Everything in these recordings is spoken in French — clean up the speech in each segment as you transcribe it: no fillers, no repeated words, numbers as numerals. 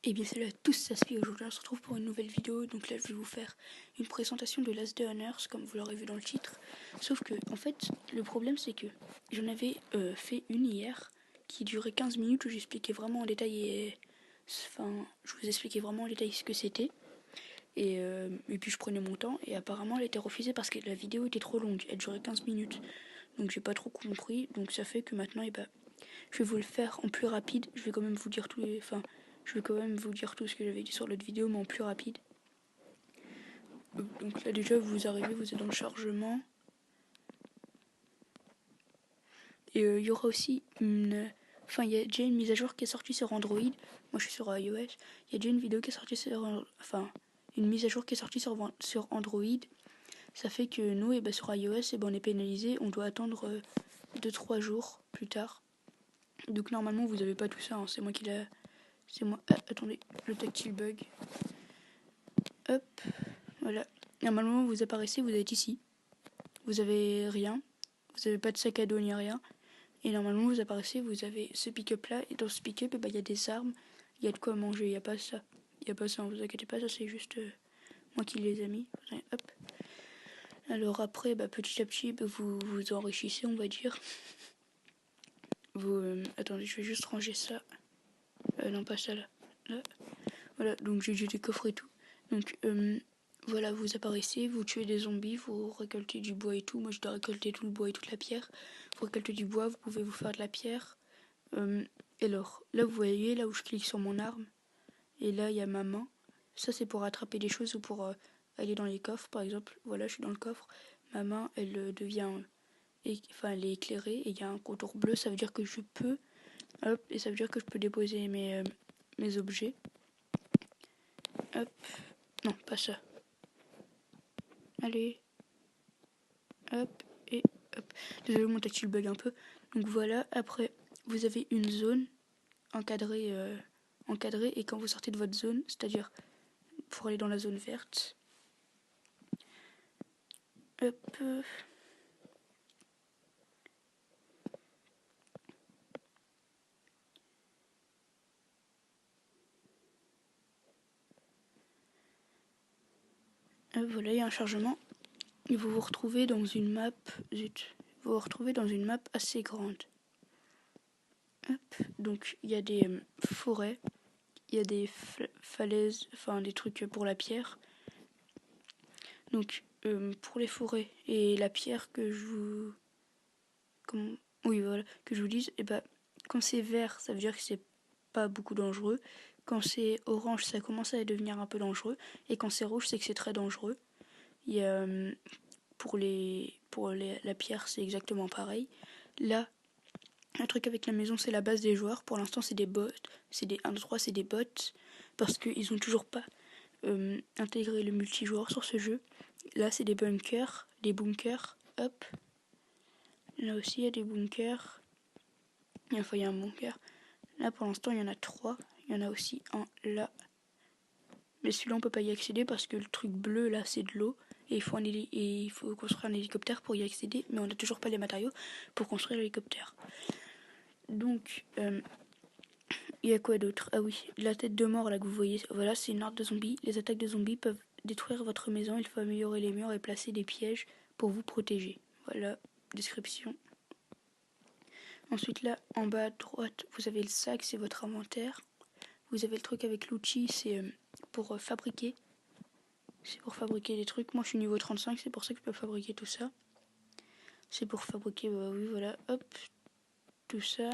Et bien salut à tous, ça se fait aujourd'hui, on se retrouve pour une nouvelle vidéo. Donc là je vais vous faire une présentation de Last Day on Earth comme vous l'aurez vu dans le titre. Sauf que en fait le problème c'est que j'en avais fait une hier qui durait 15 minutes où j'expliquais vraiment en détail je vous expliquais vraiment en détail ce que c'était. Et puis je prenais mon temps et apparemment elle était refusée parce que la vidéo était trop longue, elle durait 15 minutes. Donc j'ai pas trop compris, donc ça fait que maintenant je vais vous le faire en plus rapide. Je vais quand même vous dire je vais quand même vous dire tout ce que j'avais dit sur l'autre vidéo, mais en plus rapide. Donc là déjà vous arrivez, vous êtes dans le chargement. Et il y aura aussi il y a déjà une mise à jour qui est sortie sur Android. Moi je suis sur iOS. Il y a déjà une vidéo qui est sortie une mise à jour qui est sortie sur Android. Ça fait que nous, sur iOS, on est pénalisé. On doit attendre 2-3 jours plus tard. Donc normalement vous avez pas tout ça, hein. C'est moi qui l'a. C'est moi. Ah, attendez, le tactile bug. Hop, voilà. Normalement vous apparaissez, vous êtes ici. Vous avez rien. Vous avez pas de sac à dos ni rien. Et normalement vous apparaissez, vous avez ce pick-up là. Et dans ce pick-up, il y a des armes. Il y a de quoi manger, il n'y a pas ça. Il n'y a pas ça, ne vous inquiétez pas, ça c'est juste moi qui les ai mis. Hop. Alors après, petit à petit, vous vous enrichissez, on va dire. Attendez, je vais juste ranger ça. Non, pas ça là. Là. Voilà, donc j'ai des coffres et tout. Donc voilà, vous apparaissez, vous tuez des zombies, vous récoltez du bois et tout. Moi je dois récolter tout le bois et toute la pierre. Vous récoltez du bois, vous pouvez vous faire de la pierre. Et alors, là vous voyez, là où je clique sur mon arme, et là il y a ma main. Ça c'est pour attraper des choses ou pour aller dans les coffres par exemple. Voilà, je suis dans le coffre. Ma main elle devient elle est éclairée et il y a un contour bleu, ça veut dire que je peux, hop, et ça veut dire que je peux déposer mes objets. Hop, non, pas ça. Allez, hop, et hop. Désolé, mon tactile bug un peu. Donc voilà, après, vous avez une zone encadrée, et quand vous sortez de votre zone, c'est-à-dire pour aller dans la zone verte, hop, voilà, il y a un chargement. Et vous vous retrouvez dans une map, vous vous retrouvez dans une map assez grande. Hop, donc il y a des forêts, il y a des falaises, des trucs pour la pierre. Donc pour les forêts et la pierre que je vous que je vous dise, quand c'est vert, ça veut dire que c'est pas beaucoup dangereux. Quand c'est orange, ça commence à devenir un peu dangereux. Et quand c'est rouge, c'est que c'est très dangereux. Il y a, la pierre, c'est exactement pareil. Là, le truc avec la maison, c'est la base des joueurs. Pour l'instant, c'est des bots. C'est des 1, 2, 3, c'est des bots. Parce qu'ils ont toujours pas intégré le multijoueur sur ce jeu. Là, c'est des bunkers. Hop. Là aussi, il y a des bunkers. Il y a un bunker. Là, pour l'instant, il y en a 3. Il y en a aussi un là. Mais celui-là, on peut pas y accéder parce que le truc bleu, là, c'est de l'eau. Et il faut construire un hélicoptère pour y accéder. Mais on n'a toujours pas les matériaux pour construire l'hélicoptère. Donc, il y a quoi d'autre? Ah oui, la tête de mort, là, que vous voyez. Voilà, c'est une horde de zombies. Les attaques de zombies peuvent détruire votre maison. Il faut améliorer les murs et placer des pièges pour vous protéger. Voilà, description. Ensuite là, en bas à droite, vous avez le sac, c'est votre inventaire. Vous avez le truc avec l'outil, c'est pour fabriquer. C'est pour fabriquer des trucs. Moi je suis niveau 35, c'est pour ça que je peux fabriquer tout ça. C'est pour fabriquer, oui voilà, hop, tout ça.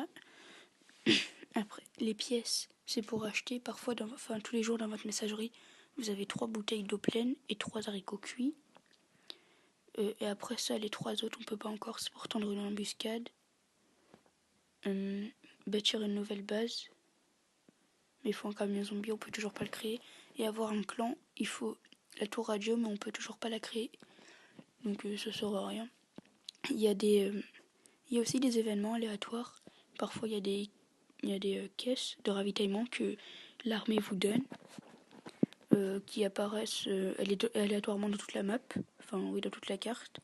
Après, les pièces, c'est pour acheter. Parfois, tous les jours dans votre messagerie, vous avez 3 bouteilles d'eau pleine et 3 haricots cuits. Et après ça, les 3 autres, on peut pas encore, c'est pour tendre une embuscade. Bâtir une nouvelle base. Mais il faut un camion zombie, on peut toujours pas le créer. Et avoir un clan, il faut la tour radio, mais on peut toujours pas la créer. Donc ça sert à rien. Il y a aussi des événements aléatoires. Parfois il y a des caisses de ravitaillement que l'armée vous donne, qui apparaissent aléatoirement dans toute la map, dans toute la carte.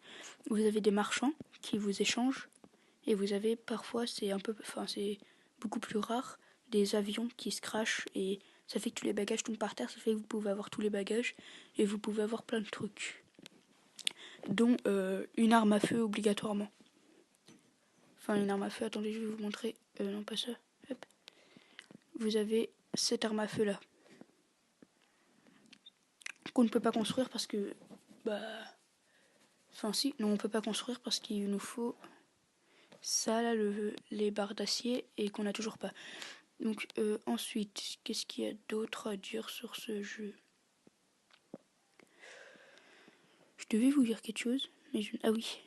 Vous avez des marchands qui vous échangent, et vous avez parfois, c'est beaucoup plus rare, des avions qui se crashent et Ça fait que tous les bagages tombent par terre, ça fait que vous pouvez avoir tous les bagages et vous pouvez avoir plein de trucs. Dont une arme à feu obligatoirement. Enfin, une arme à feu, attendez, je vais vous montrer. Non, pas ça. Hop. Vous avez cette arme à feu là. Qu'on ne peut pas construire parce que... Enfin si, non, on peut pas construire parce qu'il nous faut ça là, les barres d'acier et qu'on n'a toujours pas. Donc ensuite, qu'est-ce qu'il y a d'autre à dire sur ce jeu? Je devais vous dire quelque chose, mais ah oui,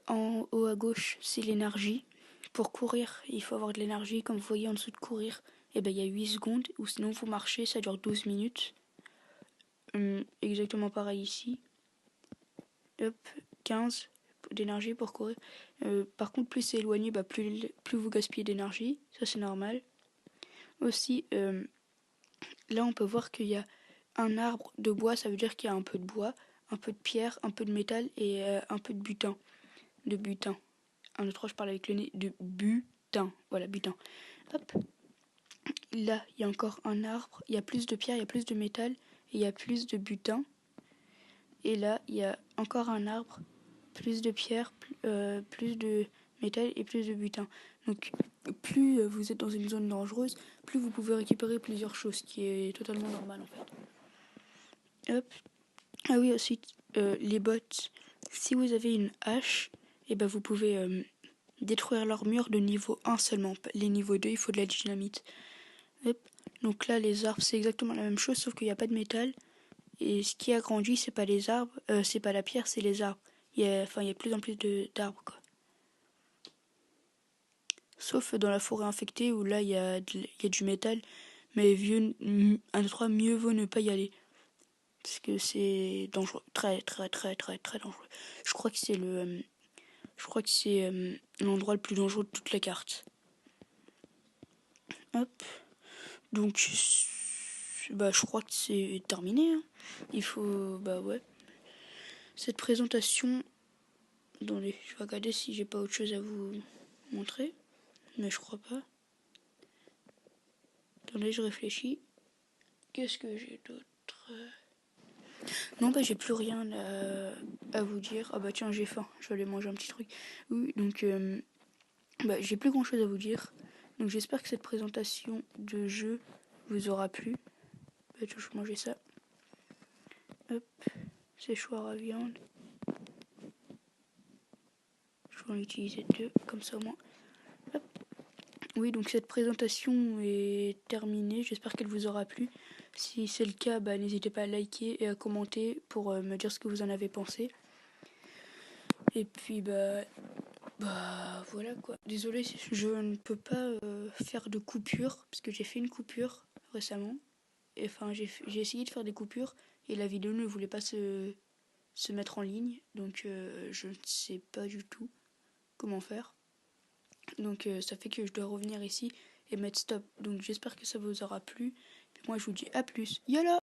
en haut à gauche, c'est l'énergie. Pour courir, il faut avoir de l'énergie. Comme vous voyez en dessous de courir, il y a 8 secondes, ou sinon vous marchez, ça dure 12 minutes. Exactement pareil ici. Hop, 15 d'énergie pour courir. Par contre, plus c'est éloigné, plus vous gaspillez d'énergie. Ça, c'est normal. Aussi, là, on peut voir qu'il y a un arbre de bois, ça veut dire qu'il y a un peu de bois, un peu de pierre, un peu de métal et un peu de butin. De butin. 1, 2, 3, je parle avec le nez. De butin. Voilà, butin. Hop. Là, il y a encore un arbre. Il y a plus de pierre, il y a plus de métal et il y a plus de butin. Et là, il y a encore un arbre, plus de pierre, plus de métal et plus de butin. Donc, plus vous êtes dans une zone dangereuse, plus vous pouvez récupérer plusieurs choses, ce qui est totalement normal en fait. Hop. Ah oui, ensuite, les bottes. Si vous avez une hache, vous pouvez détruire leur mur de niveau 1 seulement. Les niveaux 2, il faut de la dynamite. Hop. Donc là, les arbres, c'est exactement la même chose, sauf qu'il n'y a pas de métal. Et ce qui a grandi, c'est pas les arbres, c'est pas la pierre, c'est les arbres. Il y a de plus en plus d'arbres, quoi. Sauf dans la forêt infectée où là, il y a du métal. Mais 1, 2, 3, mieux vaut ne pas y aller. Parce que c'est dangereux. Très, très, très, très, très dangereux. Je crois que c'est l'endroit le plus dangereux de toute la carte. Hop. Donc, je crois que c'est terminé. Hein. Il faut, ouais. Cette présentation, attendez, je vais regarder si j'ai pas autre chose à vous montrer. Mais je crois pas. Attendez, je réfléchis. Qu'est-ce que j'ai d'autre? Non, j'ai plus rien à vous dire. Ah bah tiens, j'ai faim. Je vais aller manger un petit truc. Oui, donc j'ai plus grand chose à vous dire. Donc j'espère que cette présentation de jeu vous aura plu. Je vais manger ça. Hop, séchoir à viande. Je vais en utiliser 2, comme ça au moins. Hop. Oui, donc cette présentation est terminée. J'espère qu'elle vous aura plu. Si c'est le cas, n'hésitez pas à liker et à commenter pour me dire ce que vous en avez pensé. Et puis voilà quoi. Désolé, je ne peux pas faire de coupure parce que j'ai fait une coupure récemment. Et enfin, j'ai essayé de faire des coupures et la vidéo ne voulait pas se mettre en ligne. Donc je ne sais pas du tout comment faire. Donc ça fait que je dois revenir ici et mettre stop. Donc j'espère que ça vous aura plu. Puis moi je vous dis à plus. Yala!